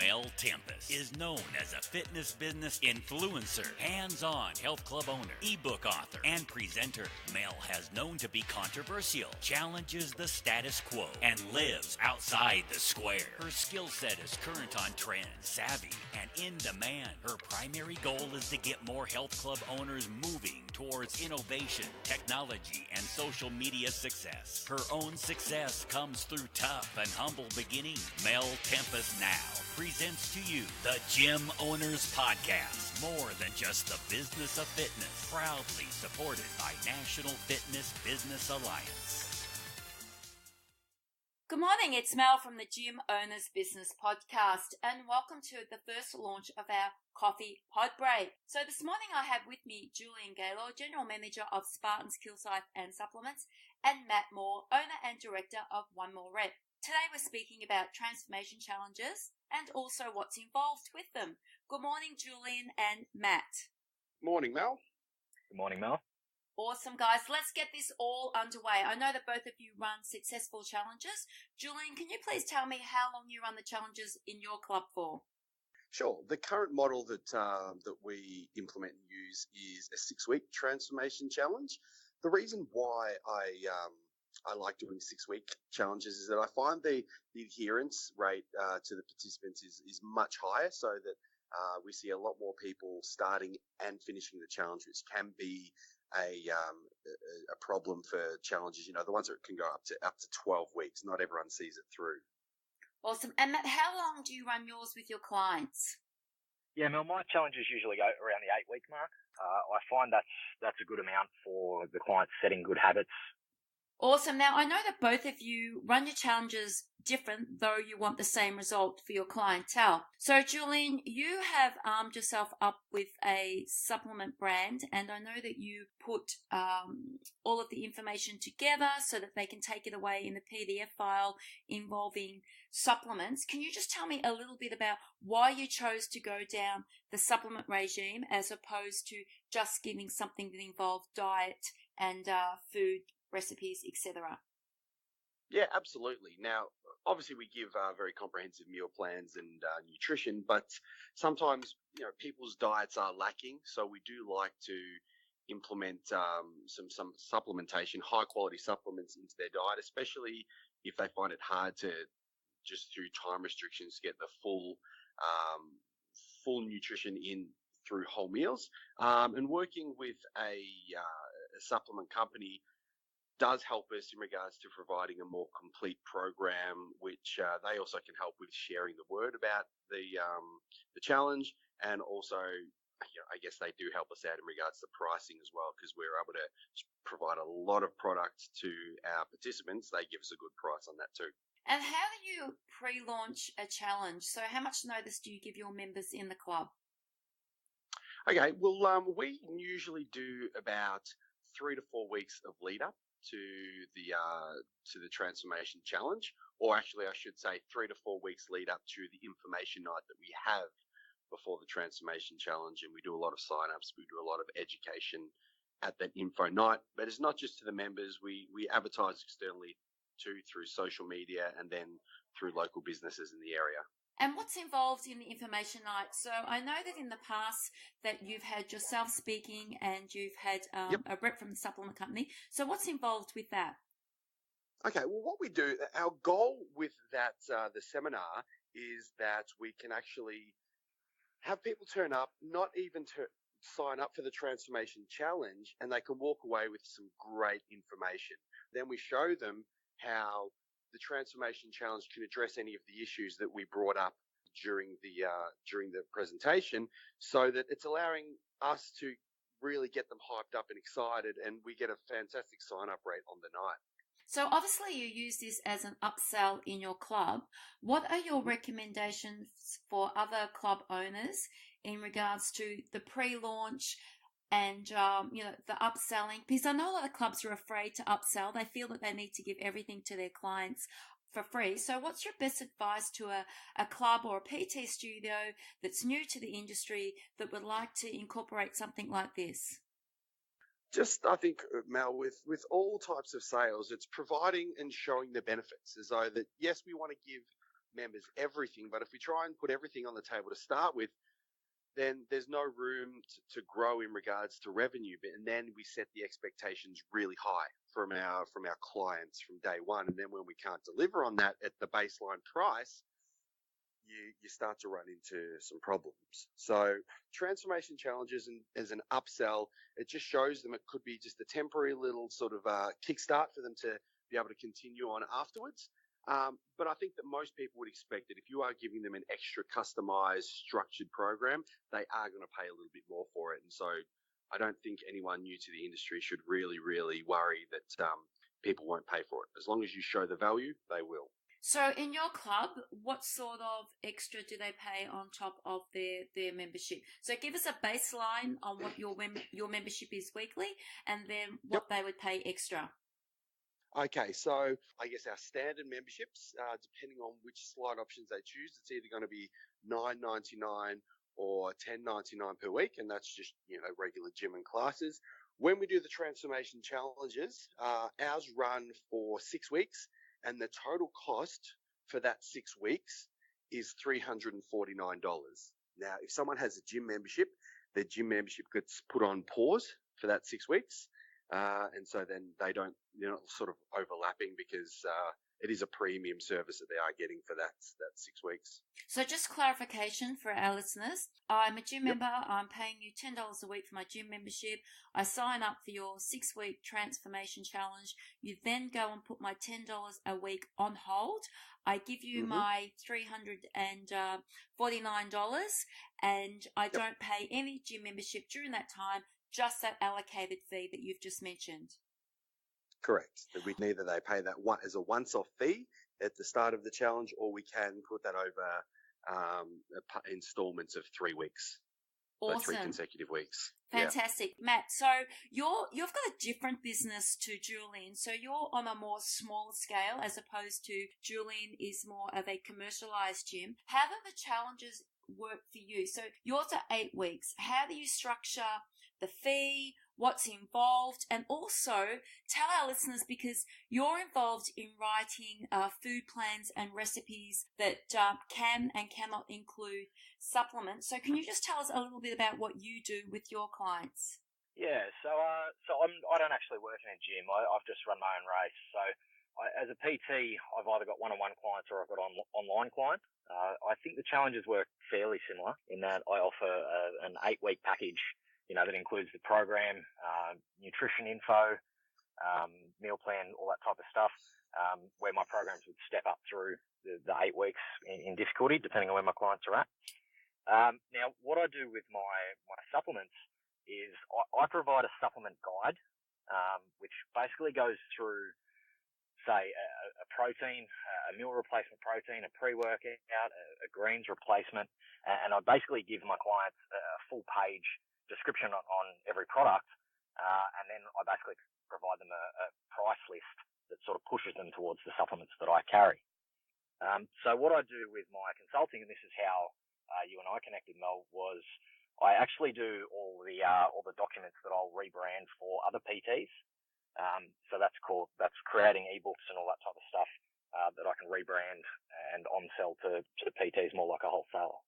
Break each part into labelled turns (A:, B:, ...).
A: Mel Tempest is known as a fitness business influencer, hands-on health club owner, ebook author, and presenter. Mel has known to be controversial, challenges the status quo, and lives outside the square. Her skill set is current on trend, savvy, and in demand. Her primary goal is to get more health club owners moving towards innovation, technology, and social media success. Her own success comes through tough and humble beginnings. Mel Tempest now presents to you the Gym Owners Podcast. More than just the business of fitness. Proudly supported by National Fitness Business Alliance.
B: Good morning, it's Mel from the Gym Owners Business Podcast, and welcome to the first launch of our Coffee Pod Break. So this morning I have with me Julian Gaylor, General Manager of Spartans Kilsyth and Supplements, and Matt Moore, Owner and Director of One More Rep. Today we're speaking about transformation challenges and also what's involved with them. Good morning, Julian and Matt.
C: Morning, Mel.
D: Good morning, Mel.
B: Awesome, guys. Let's get this all underway. I know that both of you run successful challenges. Julian, can you please tell me how long you run the challenges in your club for?
C: Sure. The current model that we implement and use is a 6-week transformation challenge. The reason why I like doing 6-week challenges is that I find the adherence rate to the participants is much higher, so that we see a lot more people starting and finishing the challenge, which can be a problem for challenges. You know, the ones that can go up to 12 weeks. Not everyone sees it through.
B: Awesome. And Matt, how long do you run yours with your clients?
D: Yeah, Mel, my challenges usually go around the 8-week mark. I find that's a good amount for the clients setting good habits.
B: Awesome. Now, I know that both of you run your challenges different, though you want the same result for your clientele. So, Julian, you have armed yourself up with a supplement brand, and I know that you put all of the information together so that they can take it away in the PDF file involving supplements. Can you just tell me a little bit about why you chose to go down the supplement regime as opposed to just giving something that involved diet and food recipes, etc.?
C: Yeah, absolutely. Now, obviously, we give very comprehensive meal plans and nutrition, but sometimes, you know, people's diets are lacking. So we do like to implement some supplementation, high quality supplements into their diet, especially if they find it hard to just through time restrictions get the full nutrition in through whole meals. And working with a supplement company does help us in regards to providing a more complete program, which they also can help with sharing the word about the challenge, and also, you know, I guess they do help us out in regards to pricing as well, because we're able to provide a lot of products to our participants. They give us a good price on that too.
B: And how do you pre-launch a challenge? So how much notice do you give your members in the club?
C: Okay, well, we usually do about 3 to 4 weeks of lead up to the transformation challenge, or actually I should say 3 to 4 weeks lead up to the information night that we have before the transformation challenge. And we do a lot of sign-ups, we do a lot of education at that info night. But it's not just to the members, we advertise externally too, through social media and then through local businesses in the area.
B: And what's involved in the information night? So I know that in the past that you've had yourself speaking and you've had a rep from the supplement company. So what's involved with that?
C: Okay, well, what we do, our goal with that the seminar is that we can actually have people turn up, not even to sign up for the transformation challenge, and they can walk away with some great information. Then we show them how the transformation challenge can address any of the issues that we brought up during the presentation, so that it's allowing us to really get them hyped up and excited, and we get a fantastic sign-up rate on the night.
B: So obviously you use this as an upsell in your club. What are your recommendations for other club owners in regards to the pre-launch and, the upselling? Because I know a lot of clubs are afraid to upsell. They feel that they need to give everything to their clients for free. So what's your best advice to a club or a PT studio that's new to the industry that would like to incorporate something like this?
C: Just, I think, Mel, with all types of sales, it's providing and showing the benefits, as though that, yes, we want to give members everything. But if we try and put everything on the table to start with, then there's no room to grow in regards to revenue. And then we set the expectations really high from our clients from day one. And then when we can't deliver on that at the baseline price, you start to run into some problems. So transformation challenges and as an upsell, it just shows them it could be just a temporary little sort of kickstart for them to be able to continue on afterwards. But I think that most people would expect that if you are giving them an extra customized, structured program, they are going to pay a little bit more for it. And so I don't think anyone new to the industry should really, really worry that people won't pay for it. As long as you show the value, they will.
B: So in your club, what sort of extra do they pay on top of their membership? So give us a baseline on what your membership is weekly, and then what they would pay extra.
C: Okay, so I guess our standard memberships, depending on which slide options they choose, it's either going to be $9.99 or $10.99 per week, and that's just, regular gym and classes. When we do the transformation challenges, ours run for 6 weeks, and the total cost for that 6 weeks is $349. Now, if someone has a gym membership, their gym membership gets put on pause for that 6 weeks. And so then they're not sort of overlapping because it is a premium service that they are getting for that 6 weeks.
B: So just clarification for our listeners. I'm a gym member. I'm paying you $10 a week for my gym membership. I sign up for your 6-week transformation challenge. You then go and put my $10 a week on hold. I give you my $349 and I don't pay any gym membership during that time, just that allocated fee that you've just mentioned.
C: Correct. Either they pay that as a once-off fee at the start of the challenge, or we can put that over installments of 3 weeks.
B: Awesome.
C: So 3 consecutive weeks.
B: Fantastic. Yeah. Matt, so you've got a different business to Julian. So you're on a more smaller scale as opposed to Julian is more of a commercialized gym. How do the challenges work for you? So yours are 8 weeks. How do you structure the fee, what's involved, and also tell our listeners, because you're involved in writing food plans and recipes that can and cannot include supplements. So can you just tell us a little bit about what you do with your clients?
D: Yeah, so I don't actually work in a gym. I've just run my own race. So as a PT, I've either got one-on-one clients or I've got online clients. I think the challenges work fairly similar in that I offer an 8-week package, that includes the program, nutrition info, meal plan, all that type of stuff, where my programs would step up through the 8 weeks in difficulty, depending on where my clients are at. Now, what I do with my supplements is I provide a supplement guide, which basically goes through, say, a protein, a meal replacement protein, a pre-workout, a greens replacement, and I basically give my clients a full page description on every product, and then I basically provide them a price list that sort of pushes them towards the supplements that I carry. So what I do with my consulting, and this is how you and I connected, Mel, was I actually do all the documents that I'll rebrand for other PTs. So that's creating ebooks and all that type of stuff that I can rebrand and on-sell to the PTs more like a wholesaler.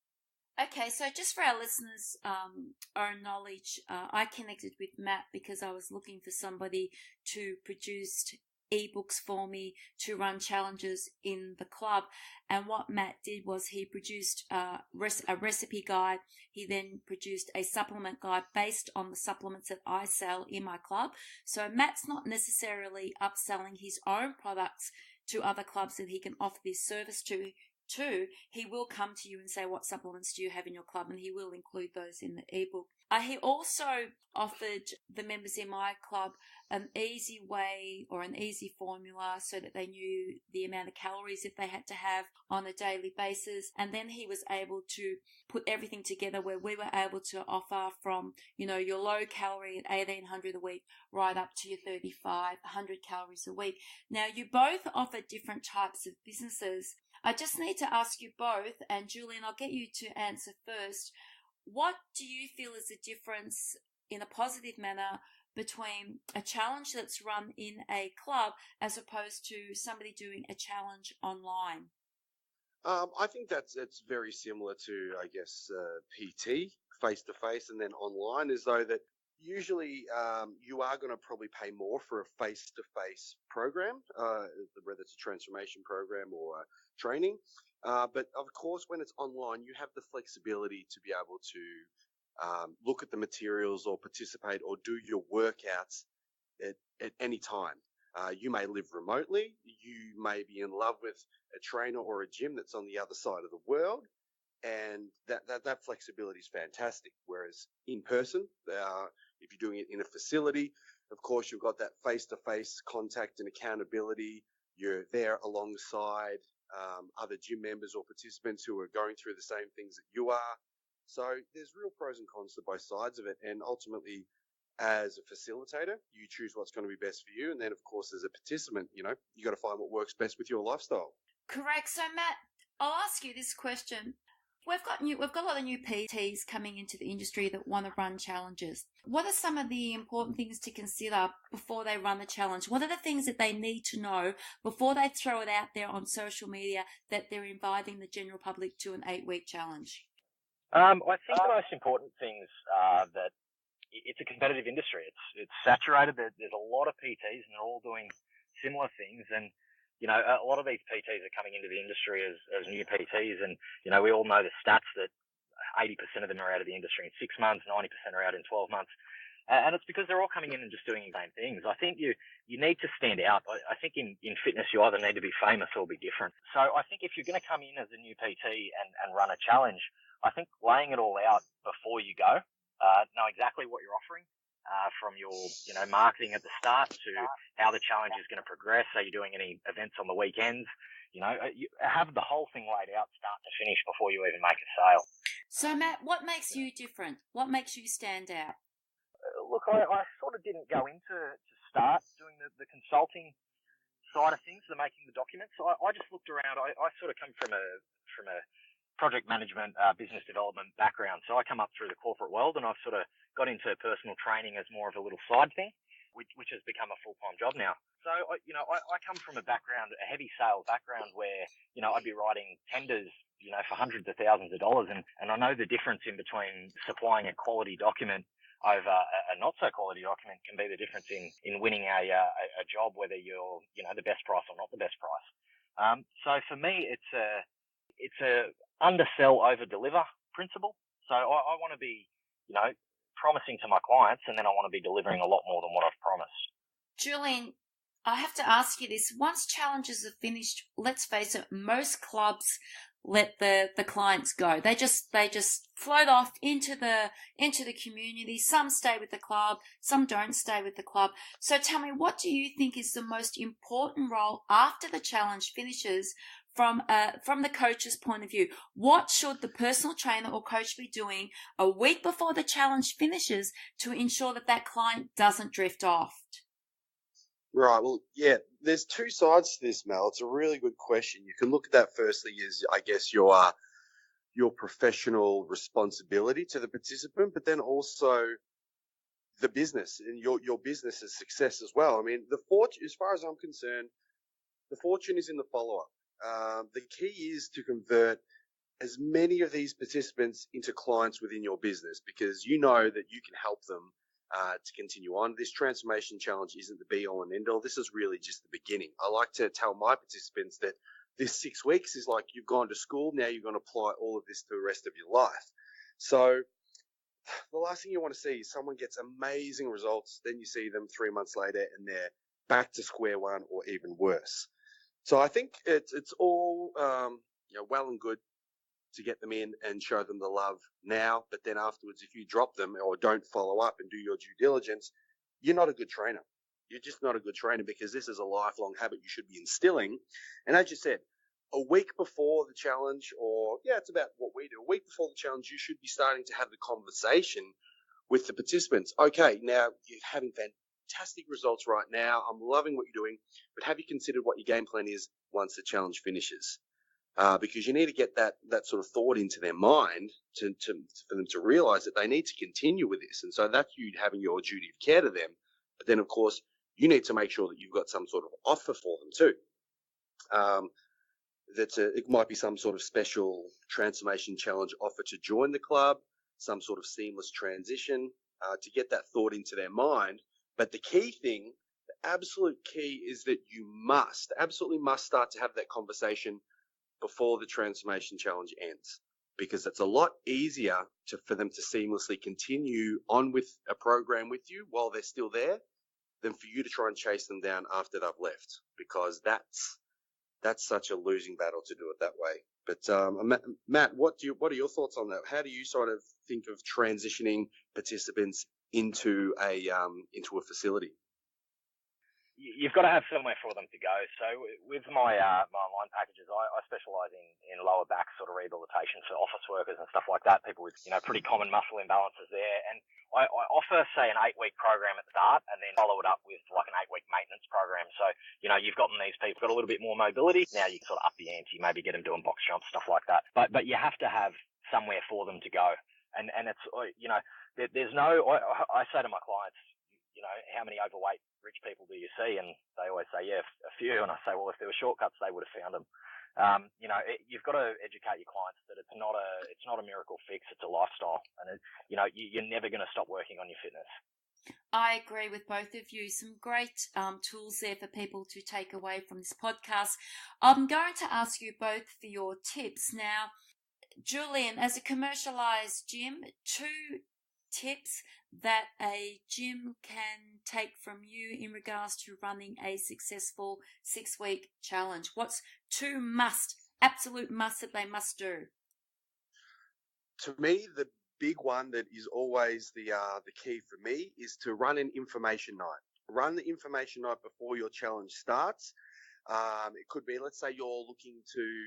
B: Okay, so just for our listeners' own knowledge, I connected with Matt because I was looking for somebody to produce ebooks for me to run challenges in the club. And what Matt did was he produced a recipe guide. He then produced a supplement guide based on the supplements that I sell in my club. So Matt's not necessarily upselling his own products to other clubs that he can offer this service to. He will come to you and say, what supplements do you have in your club? And he will include those in the ebook. He also offered the members in my club an easy way or an easy formula so that they knew the amount of calories that they had to have on a daily basis. And then he was able to put everything together where we were able to offer from, your low calorie at 1,800 a week right up to your 3,500 calories a week. Now, you both offer different types of businesses. I just need to ask you both, and Julian, I'll get you to answer first. What do you feel is the difference in a positive manner between a challenge that's run in a club as opposed to somebody doing a challenge online?
C: I think it's very similar to, I guess, PT, face-to-face, and then online, is though that usually you are going to probably pay more for a face-to-face program, whether it's a transformation program or training. But of course, when it's online, you have the flexibility to be able to look at the materials or participate or do your workouts at any time. You may live remotely. You may be in love with a trainer or a gym that's on the other side of the world, and that flexibility is fantastic. Whereas in person, if you're doing it in a facility, of course you've got that face-to-face contact and accountability. You're there alongside other gym members or participants who are going through the same things that you are. So there's real pros and cons to both sides of it, and ultimately, as a facilitator, you choose what's going to be best for you. And then, of course, as a participant, you got to find what works best with your lifestyle.
B: Correct. So, Matt, I'll ask you this question. We've got a lot of new PTs coming into the industry that want to run challenges. What are some of the important things to consider before they run the challenge? What are the things that they need to know before they throw it out there on social media that they're inviting the general public to an 8-week challenge?
D: I think the most important things are that it's a competitive industry. It's saturated. There's a lot of PTs and they're all doing similar things. And, a lot of these PTs are coming into the industry as new PTs. And, we all know the stats that 80% of them are out of the industry in 6 months, 90% are out in 12 months. And it's because they're all coming in and just doing the same things. I think you need to stand out. I think in fitness, you either need to be famous or be different. So I think if you're going to come in as a new PT and run a challenge, I think laying it all out before you go, know exactly what you're offering, from your, marketing at the start to how the challenge is going to progress. Are you doing any events on the weekends? You have the whole thing laid out, start to finish, before you even make a sale.
B: So, Matt, what makes you different? What makes you stand out?
D: Look, I sort of didn't go into to start doing the consulting side of things, the making the documents. I just looked around. I sort of come from a project management, business development background. So I come up through the corporate world, and I've sort of got into personal training as more of a little side thing, which has become a full-time job now. So, I come from a heavy sales background where, I'd be writing tenders, for hundreds of thousands of dollars. And I know the difference in between supplying a quality document over a not so quality document can be the difference in winning a job, whether you're, the best price or not the best price. So for me, it's a undersell, over deliver principle. So I want to be, promising to my clients, and then I want to be delivering a lot more than what I've promised.
B: Julian, I have to ask you this. Once challenges are finished, let's face it, most clubs let the clients go. They just float off into the community. Some stay with the club, some don't stay with the club. So tell me, what do you think is the most important role after the challenge finishes from the coach's point of view? What should the personal trainer or coach be doing a week before the challenge finishes to ensure that client doesn't drift off?
C: Right. Well, yeah, there's two sides to this, Mel. It's a really good question. You can look at that firstly as, I guess, your professional responsibility to the participant, but then also the business and your business's success as well. I mean, the fortune, as far as I'm concerned, the fortune is in the follow-up. The key is to convert as many of these participants into clients within your business, because you know that you can help them to continue on. This transformation challenge isn't the be all and end all. This is really just the beginning. I like to tell my participants that this 6 weeks is like you've gone to school. Now you're going to apply all of this to the rest of your life. So the last thing you want to see is someone gets amazing results. Then you see them 3 months later and they're back to square one or even worse. So I think it's all well and good to get them in and show them the love now, but then afterwards, if you drop them or don't follow up and do your due diligence, you're not a good trainer. You're just not a good trainer, because this is a lifelong habit you should be instilling. And as you said, a week before the challenge, it's about what we do. A week before the challenge, you should be starting to have the conversation with the participants. Okay, now you're having fantastic results right now. I'm loving what you're doing, but have you considered what your game plan is once the challenge finishes? Because you need to get that sort of thought into their mind for them to realize that they need to continue with this. And so that's you having your duty of care to them. But then, of course, you need to make sure that you've got some sort of offer for them too. it might be some sort of special transformation challenge offer to join the club, some sort of seamless transition to get that thought into their mind. But the key thing, the absolute key, is that you absolutely must start to have that conversation before the transformation challenge ends, because it's a lot easier for them to seamlessly continue on with a program with you while they're still there than for you to try and chase them down after they've left, because that's such a losing battle to do it that way. But Matt, what are your thoughts on that? How do you sort of think of transitioning participants into a facility?
D: You've got to have somewhere for them to go. So with my online packages, I specialise in lower back sort of rehabilitation for office workers and stuff like that, people with pretty common muscle imbalances there. And I offer, say, an 8-week program at the start and then follow it up with like an 8-week maintenance program. So, you've gotten these people got a little bit more mobility. Now you can sort of up the ante, maybe get them doing box jumps, stuff like that. But you have to have somewhere for them to go. And it's, there's no, I say to my clients, how many overweight rich people do you see? And they always say, yeah, a few. And I say, well, if there were shortcuts, they would have found them. You've got to educate your clients that it's not a miracle fix. It's a lifestyle. And, you're never going to stop working on your fitness.
B: I agree with both of you. Some great tools there for people to take away from this podcast. I'm going to ask you both for your tips. Now, Julian, as a commercialized gym, 2 tips that a gym can take from you in regards to running a successful 6-week challenge. What's 2 absolute must that they must do?
C: To me, the big one that is always the key for me is to run an information night. Run the information night before your challenge starts. It could be, let's say you're looking to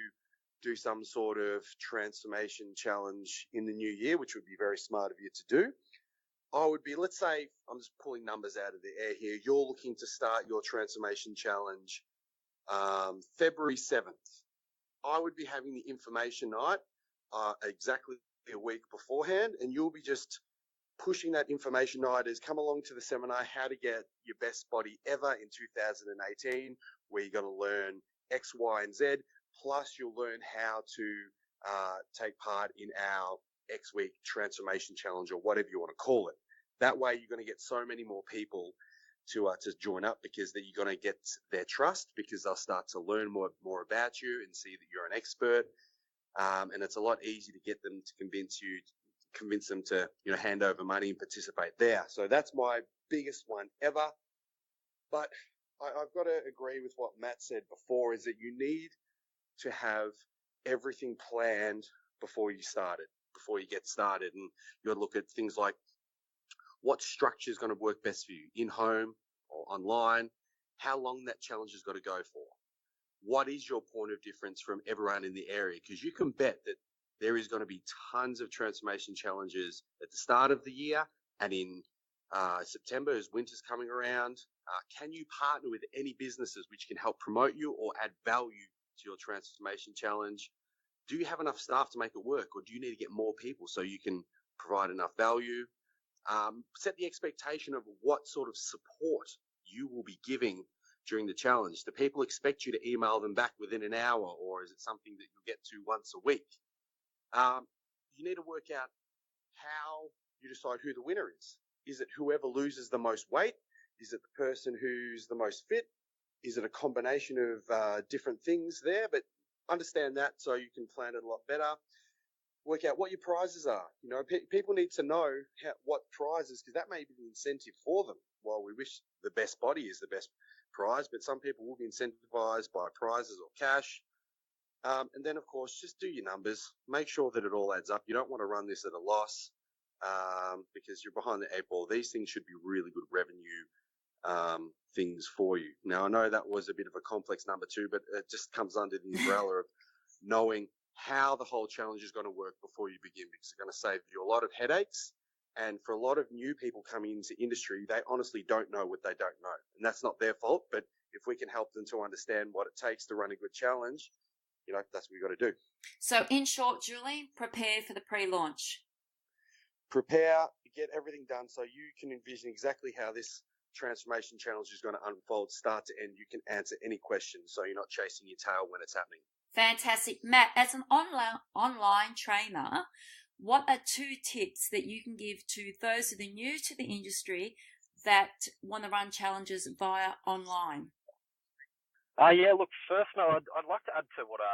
C: do some sort of transformation challenge in the new year, which would be very smart of you to do. I would be, let's say, I'm just pulling numbers out of the air here. You're looking to start your transformation challenge February 7th. I would be having the information night exactly a week beforehand, and you'll be just pushing that information night as come along to the seminar, how to get your best body ever in 2018, where you're going to learn X, Y, and Z, plus you'll learn how to take part in our X week transformation challenge, or whatever you want to call it. That way you're going to get so many more people to join up, because that you're going to get their trust, because they'll start to learn more about you and see that you're an expert. And it's a lot easier to get them to convince them to hand over money and participate there. So that's my biggest one ever. But I've got to agree with what Matt said before, is that you need to have everything planned before you get started. And you'll look at things like what structure is going to work best for you, in-home or online, how long that challenge has got to go for. What is your point of difference from everyone in the area? Because you can bet that there is going to be tons of transformation challenges at the start of the year and in September as winter's coming around. Can you partner with any businesses which can help promote you or add value to your transformation challenge? Do you have enough staff to make it work, or do you need to get more people so you can provide enough value? Set the expectation of what sort of support you will be giving during the challenge. Do people expect you to email them back within an hour, or is it something that you'll get to once a week? You need to work out how you decide who the winner is. Is it whoever loses the most weight? Is it the person who's the most fit? Is it a combination of different things there? But understand that so you can plan it a lot better. Work out what your prizes are. People need to know what prizes, because that may be the incentive for them. While we wish the best body is the best prize, but some people will be incentivized by prizes or cash. And then, of course, just do your numbers. Make sure that it all adds up. You don't want to run this at a loss because you're behind the 8 ball. These things should be really good revenue things for you. Now, I know that was a bit of a complex number too, but it just comes under the umbrella of knowing how the whole challenge is going to work before you begin, because it's going to save you a lot of headaches. And for a lot of new people coming into industry, they honestly don't know what they don't know. And that's not their fault, but if we can help them to understand what it takes to run a good challenge, that's what we've got to do. So
B: in short, Julian, prepare for the pre-launch.
C: Prepare, get everything done so you can envision exactly how this transformation challenge is going to unfold, start to end. You can answer any questions, so you're not chasing your tail when it's happening.
B: Fantastic. Matt, as an online trainer, what are 2 tips that you can give to those that are new to the industry that want to run challenges via online?
D: Look, first, Mel, I'd like to add to what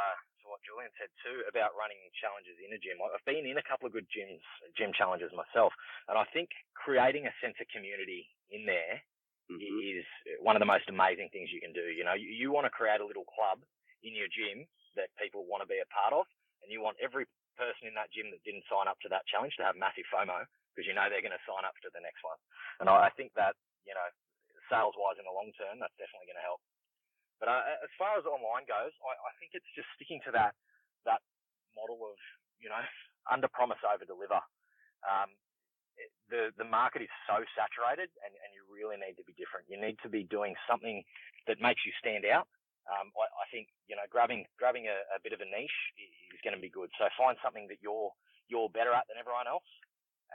D: Julian said too about running challenges in a gym. I've been in a couple of good gym challenges myself, and I think creating a sense of community in there is one of the most amazing things you can do. You know, you want to create a little club in your gym that people want to be a part of, and you want every person in that gym that didn't sign up to that challenge to have massive FOMO, because you know they're going to sign up to the next one. And I think that, you know, sales-wise in the long term, that's definitely going to help. But as far as online goes, I think it's just sticking to that model of, you know, under promise, over deliver. The market is so saturated, and you really need to be different. You need to be doing something that makes you stand out. I think, you know, grabbing a bit of a niche is going to be good. So find something that you're better at than everyone else,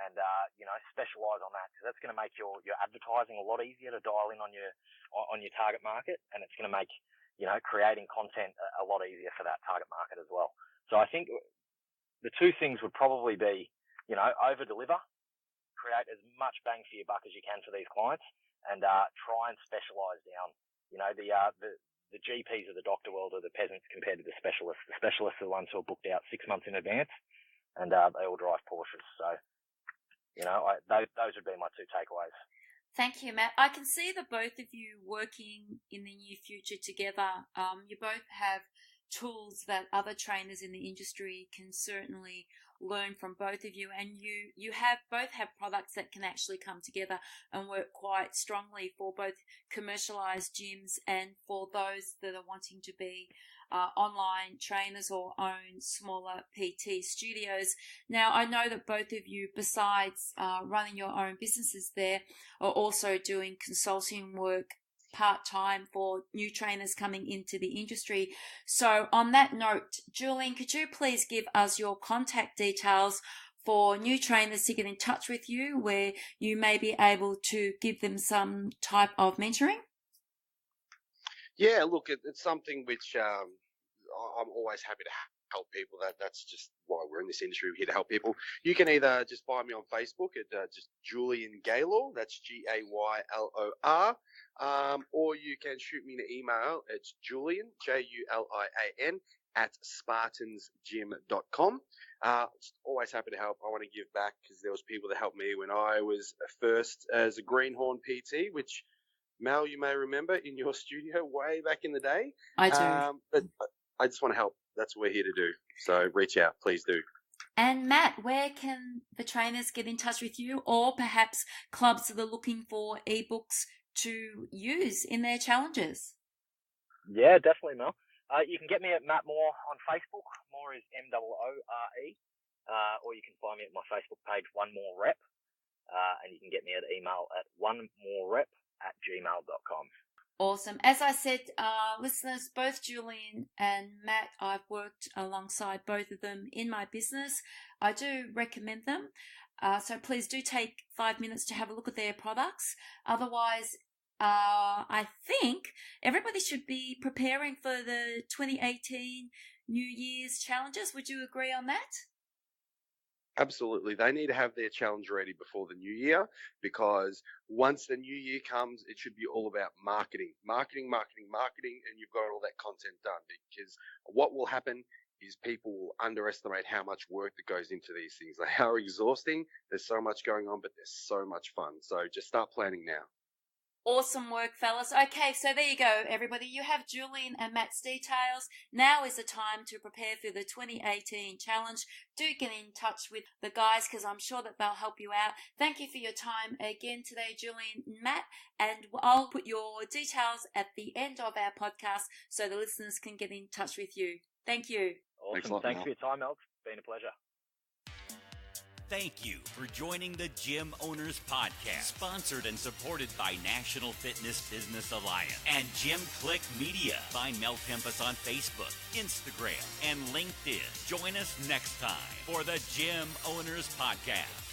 D: and you know, specialize on that, because that's going to make your advertising a lot easier to dial in on your target market, and it's going to make, you know, creating content a lot easier for that target market as well. So I think the 2 things would probably be, you know, over deliver, create as much bang for your buck as you can for these clients, and try and specialize down. You know, the GPs of the doctor world are the peasants compared to the specialists. The specialists are the ones who are booked out 6 months in advance, and they all drive Porsches. So, you know, those would be my 2 takeaways.
B: Thank you, Matt. I can see the both of you working in the near future together. You both have tools that other trainers in the industry can certainly learn from both of you, and you both have products that can actually come together and work quite strongly for both commercialized gyms and for those that are wanting to be online trainers or own smaller PT studios. Now, I know that both of you, besides running your own businesses there, are also doing consulting work part-time for new trainers coming into the industry. So on that note, Julian, could you please give us your contact details for new trainers to get in touch with you, where you may be able to give them some type of mentoring?
C: Yeah, look, it's something which I'm always happy to help people. That's just why we're in this industry. We're here to help people. You can either just find me on Facebook at just Julian Gaylor, that's Gaylor, or you can shoot me an email. It's Julian, Julian, at spartansgym.com. Always happy to help. I want to give back, because there was people that helped me when I was first as a greenhorn PT, which, Mel, you may remember in your studio way back in the day.
B: I do.
C: But I just want to help. That's what we're here to do. So reach out, please do.
B: And Matt, where can the trainers get in touch with you, or perhaps clubs that are looking for ebooks to use in their challenges?
D: Yeah, definitely, Mel. You can get me at Matt Moore on Facebook. Moore is Moore. Or you can find me at my Facebook page, One More Rep. And you can get me at email at onemorerep@gmail.com.
B: Awesome. As I said, listeners, both Julian and Matt, I've worked alongside both of them in my business. I do recommend them. So please do take 5 minutes to have a look at their products. Otherwise, I think everybody should be preparing for the 2018 New Year's challenges. Would you agree on that?
C: Absolutely. They need to have their challenge ready before the new year, because once the new year comes, it should be all about marketing, and you've got all that content done. Because what will happen is people will underestimate how much work that goes into these things. They are exhausting. There's so much going on, but there's so much fun. So just start planning now.
B: Awesome work, fellas. Okay, so there you go, everybody. You have Julian and Matt's details. Now is the time to prepare for the 2018 challenge. Do get in touch with the guys, because I'm sure that they'll help you out. Thank you for your time again today, Julian and Matt. And I'll put your details at the end of our podcast so the listeners can get in touch with you. Thank you.
D: Awesome. Thanks for your time, Mel. It's been a pleasure.
A: Thank you for joining the Gym Owners Podcast, sponsored and supported by National Fitness Business Alliance and Gym Click Media. Find Mel Tempest on Facebook, Instagram, and LinkedIn. Join us next time for the Gym Owners Podcast.